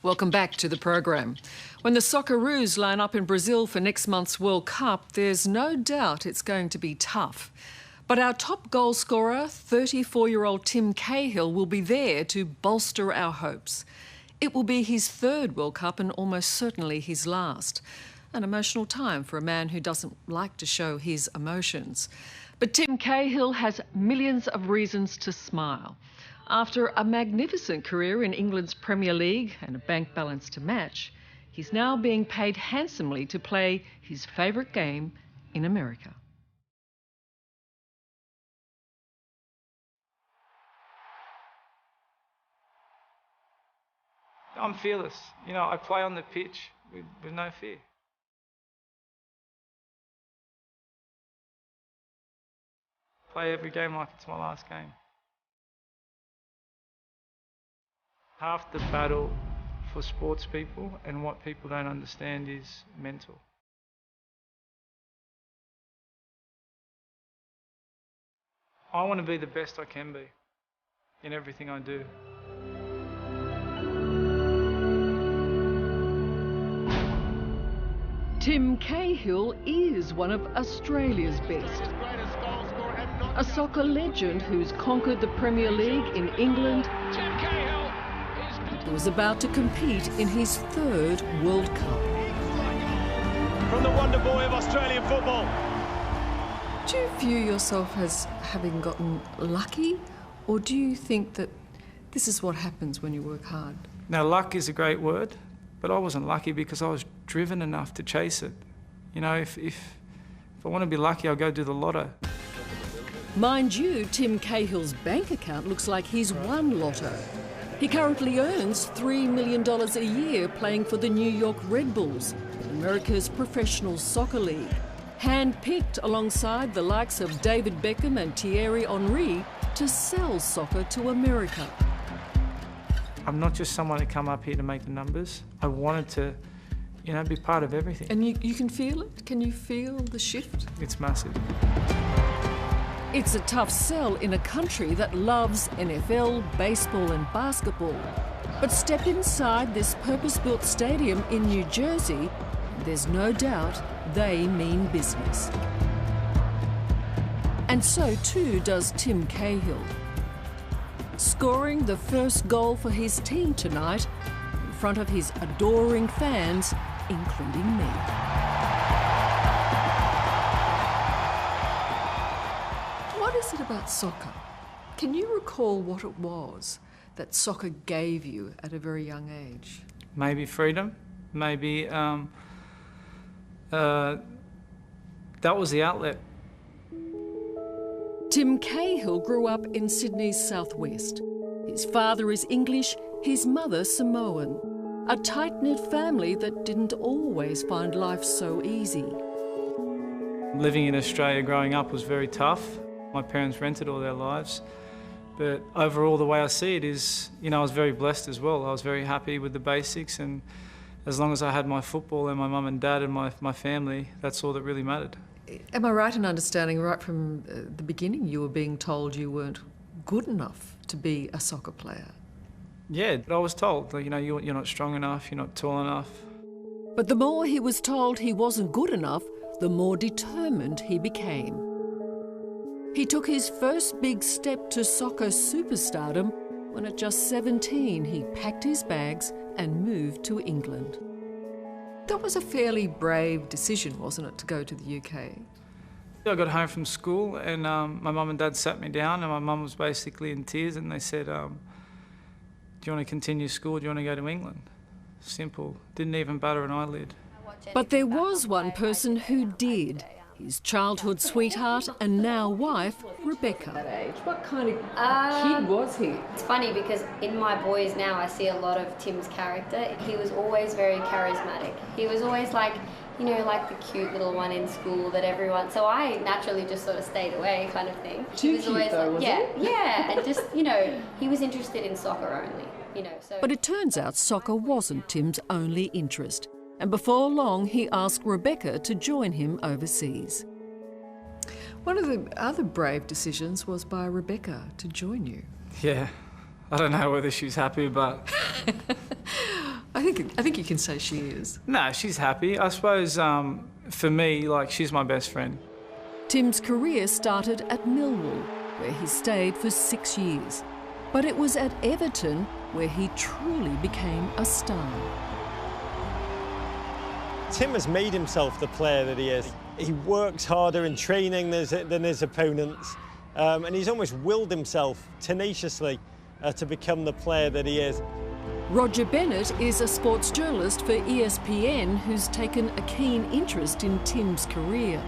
Welcome back to the program. When the Socceroos line up in Brazil for next month's World Cup, there's no doubt it's going to be tough. But our top goal scorer, 34-year-old Tim Cahill, will be there to bolster our hopes. It will be his third World Cup and almost certainly his last. An emotional time for a man who doesn't like to show his emotions. But Tim Cahill has millions of reasons to smile. After a magnificent career in England's Premier League and a bank balance to match, he's now being paid handsomely to play his favourite game in America. I'm fearless. You know, I play on the pitch with no fear. Play every game like it's my last game. Half the battle for sports people and what people don't understand is mental. I want to be the best I can be in everything I do. Tim Cahill is one of Australia's best. A soccer legend who's conquered the Premier League in England. Tim Cahill He was about to compete in his third World Cup. from the wonder boy of Australian football. Do you view yourself as having gotten lucky, or do you think that this is what happens when you work hard? Now, luck is a great word, but I wasn't lucky because I was driven enough to chase it. You know, if I want to be lucky, I'll go do the lotto. Mind you, Tim Cahill's bank account looks like he's won lotto. He currently earns $3 million a year playing for the New York Red Bulls, America's professional soccer league. Hand-picked alongside the likes of David Beckham and Thierry Henry to sell soccer to America. I'm not just someone to come up here to make the numbers. I wanted to, you know, be part of everything. And you can feel it? Can you feel the shift? It's massive. It's a tough sell in a country that loves NFL, baseball and basketball. But step inside this purpose-built stadium in New Jersey, there's no doubt they mean business. And so too does Tim Cahill, scoring the first goal for his team tonight in front of his adoring fans, including me. What is it about soccer? Can you recall what it was that soccer gave you at a very young age? Maybe freedom, maybe that was the outlet. Tim Cahill grew up in Sydney's southwest. His father is English, his mother Samoan. A tight-knit family that didn't always find life so easy. Living in Australia growing up was very tough. My parents rented all their lives. But overall, the way I see it is, you know, I was very blessed as well. I was very happy with the basics, and as long as I had my football and my mum and dad and my family, that's all that really mattered. Am I right in understanding right from the beginning you were being told you weren't good enough to be a soccer player? Yeah, but I was told, like, you know, you're not strong enough, you're not tall enough. But the more he was told he wasn't good enough, the more determined he became. He took his first big step to soccer superstardom when at just 17 he packed his bags and moved to England. That was a fairly brave decision, wasn't it, to go to the UK? I got home from school and my mum and dad sat me down, and my mum was basically in tears, and they said, do you want to continue school, do you want to go to England? Simple, didn't even batter an eyelid. But there was one person who did. His childhood sweetheart and now wife, Rebecca. What kind of kid was he? It's funny because in my boys now I see a lot of Tim's character. He was always very charismatic. He was always like, you know, like the cute little one in school that everyone... So I naturally just sort of stayed away kind of thing. Too cute though, was yeah, he? yeah, and just, you know, he was interested in soccer only, you know, so... But it turns out soccer wasn't Tim's only interest. And before long, he asked Rebecca to join him overseas. One of the other brave decisions was by Rebecca to join you. Yeah, I don't know whether she's happy, but... think you can say she is. No, she's happy. I suppose for me, like, she's my best friend. Tim's career started at Millwall, where he stayed for 6 years. But it was at Everton where he truly became a star. Tim has made himself the player that he is. He works harder in training than his opponents, and he's almost willed himself tenaciously to become the player that he is. Roger Bennett is a sports journalist for ESPN who's taken a keen interest in Tim's career.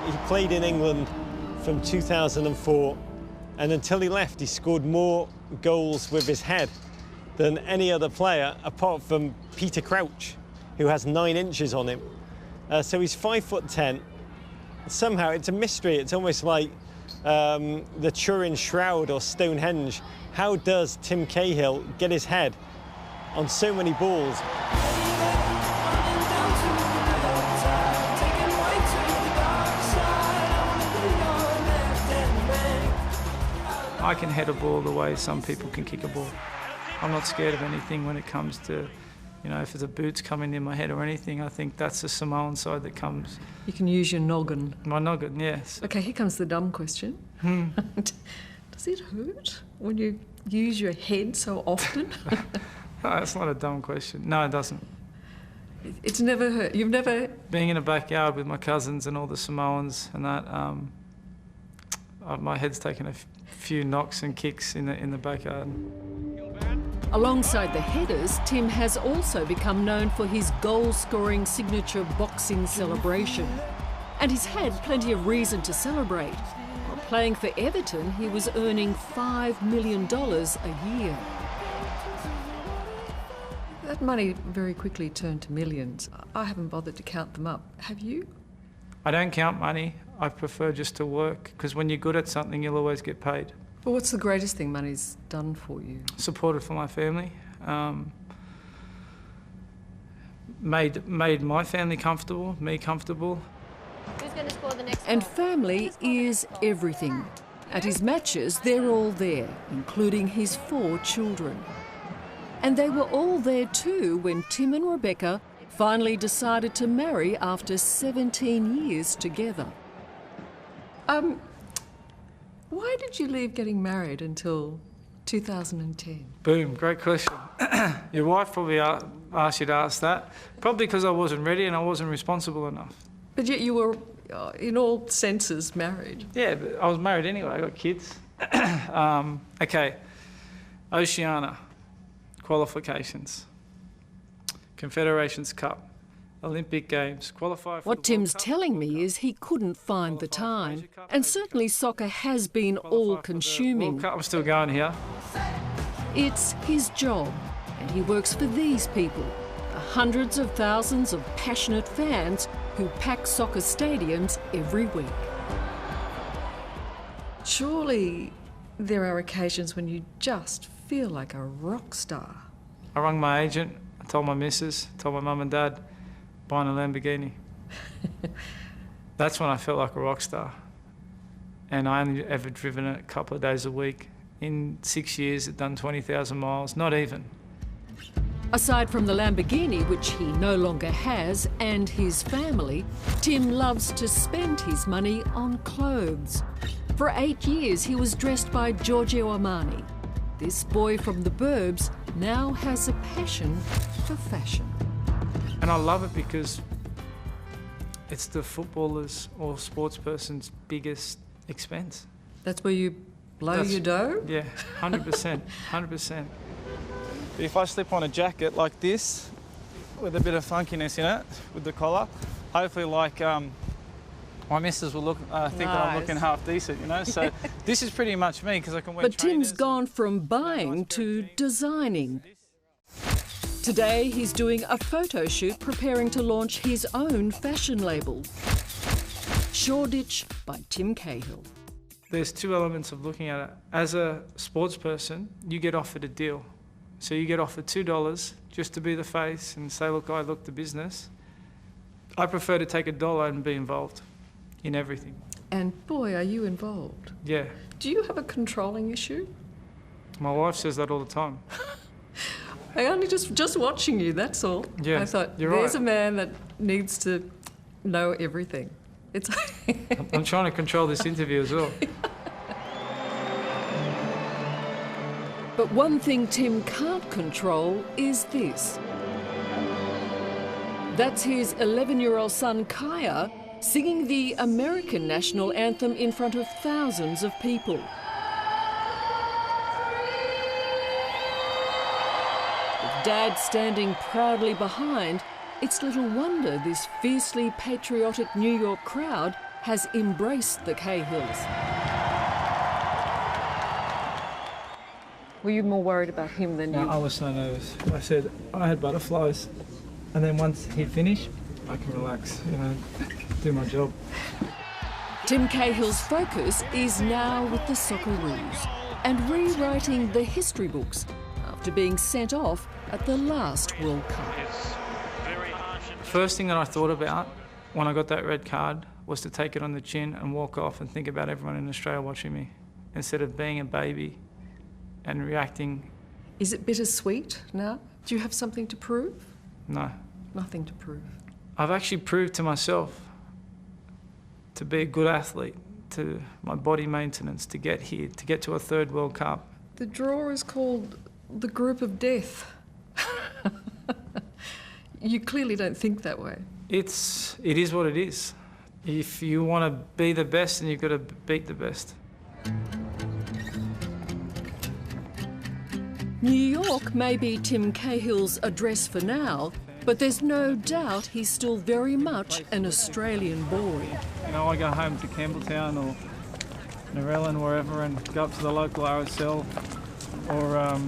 He played in England from 2004, and until he left, he scored more goals with his head than any other player, apart from Peter Crouch, who has 9 inches on him. So he's 5'10". Somehow, it's a mystery. It's almost like the Turin Shroud or Stonehenge. How does Tim Cahill get his head on so many balls? I can head a ball the way some people can kick a ball. I'm not scared of anything when it comes to, you know, if there's a boot's coming in my head or anything. I think that's the Samoan side that comes. You can use your noggin. My noggin, yes. OK, here comes the dumb question. Does it hurt when you use your head so often? No, that's not a dumb question. No, it doesn't. It's never hurt? You've never... Being in a backyard with my cousins and all the Samoans and that, my head's taken a few knocks and kicks in the backyard. Alongside the headers, Tim has also become known for his goal-scoring signature boxing celebration. And he's had plenty of reason to celebrate. While playing for Everton, he was earning $5 million a year. That money very quickly turned to millions. I haven't bothered to count them up. Have you? I don't count money. I prefer just to work, because when you're good at something, you'll always get paid. Well, what's the greatest thing money's done for you? Supported for my family. Made my family comfortable, me comfortable. Who's going to score the next And goal? family is everything. At his matches, they're all there, including his 4 children. And they were all there too when Tim and Rebecca finally decided to marry after 17 years together. Why did you leave getting married until 2010? Boom, great question. Your wife probably asked you to ask that. Probably because I wasn't ready and I wasn't responsible enough. But yet you were, in all senses, married. Yeah, but I was married anyway, I got kids. Okay, Oceania, qualifications, Confederations Cup, Olympic Games, qualify for What the World Tim's Cup, telling me World is he couldn't find the Qualify for time. Asia Cup, And Asia certainly soccer has been qualify for the World all-consuming. Cup. I'm still going here. It's his job, and he works for these people, the hundreds of thousands of passionate fans who pack soccer stadiums every week. Surely there are occasions when you just feel like a rock star. I rang my agent, I told my missus, told my mum and dad, buying a Lamborghini. That's when I felt like a rock star. And I only ever driven it a couple of days a week. In 6 years, I'd done 20,000 miles, not even. Aside from the Lamborghini, which he no longer has, and his family, Tim loves to spend his money on clothes. For 8 years, he was dressed by Giorgio Armani. This boy from the burbs now has a passion for fashion. And I love it because it's the footballer's or sports person's biggest expense. That's where you blow your dough? Yeah, 100%, 100%. If I slip on a jacket like this, with a bit of funkiness in it, with the collar, hopefully like my missus will look, think that I'm looking half decent, you know? So this is pretty much me because I can wear But trainers. Tim's gone from buying to designing. Today, he's doing a photo shoot preparing to launch his own fashion label. Shoreditch by Tim Cahill. There's 2 elements of looking at it. As a sports person, you get offered a deal. So you get offered $2 just to be the face and say, look, I look the business. I prefer to take $1 and be involved in everything. And boy, are you involved. Yeah. Do you have a controlling issue? My wife says that all the time. I only just watching you, that's all. Yeah, I thought, you're there's right. a man that needs to know everything. It's I'm trying to control this interview as well. But one thing Tim can't control is this. That's his 11-year-old son, Cahill, singing the American national anthem in front of thousands of people. With Dad standing proudly behind, it's little wonder this fiercely patriotic New York crowd has embraced the Cahills. Were you more worried about him than you? No, I was so nervous. I said I had butterflies, and then once he'd finished, I can relax, you know, do my job. Tim Cahill's focus is now with the Socceroos and rewriting the history books after being sent off at the last World Cup. First thing that I thought about when I got that red card was to take it on the chin and walk off and think about everyone in Australia watching me, instead of being a baby and reacting. Is it bittersweet now? Do you have something to prove? No. Nothing to prove. I've actually proved to myself to be a good athlete, to my body maintenance, to get here, to get to a third World Cup. The draw is called the group of death. You clearly don't think that way. It is what it is. If you want to be the best, then you've got to beat the best. New York may be Tim Cahill's address for now, but there's no doubt he's still very much an Australian boy. You know, I go home to Campbelltown or Narellan, wherever, and go up to the local RSL or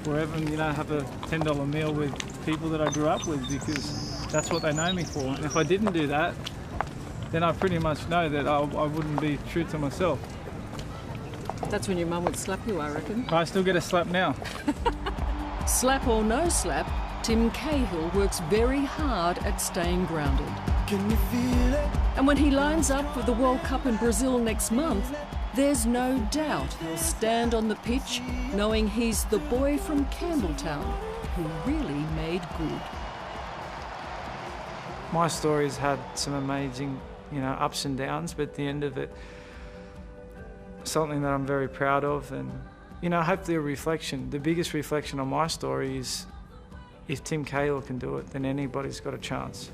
wherever, and, you know, have a $10 meal with people that I grew up with, because that's what they know me for. And if I didn't do that, then I pretty much know that I wouldn't be true to myself. That's when your mum would slap you, I reckon. I still get a slap now. Slap or no slap, Tim Cahill works very hard at staying grounded. Can you feel it? And when he lines up for the World Cup in Brazil next month, there's no doubt he'll stand on the pitch knowing he's the boy from Campbelltown who really made good. My story's had some amazing, you know, ups and downs, but at the end of it, something that I'm very proud of, and, you know, hopefully a reflection. The biggest reflection on my story is if Tim Cahill can do it, then anybody's got a chance.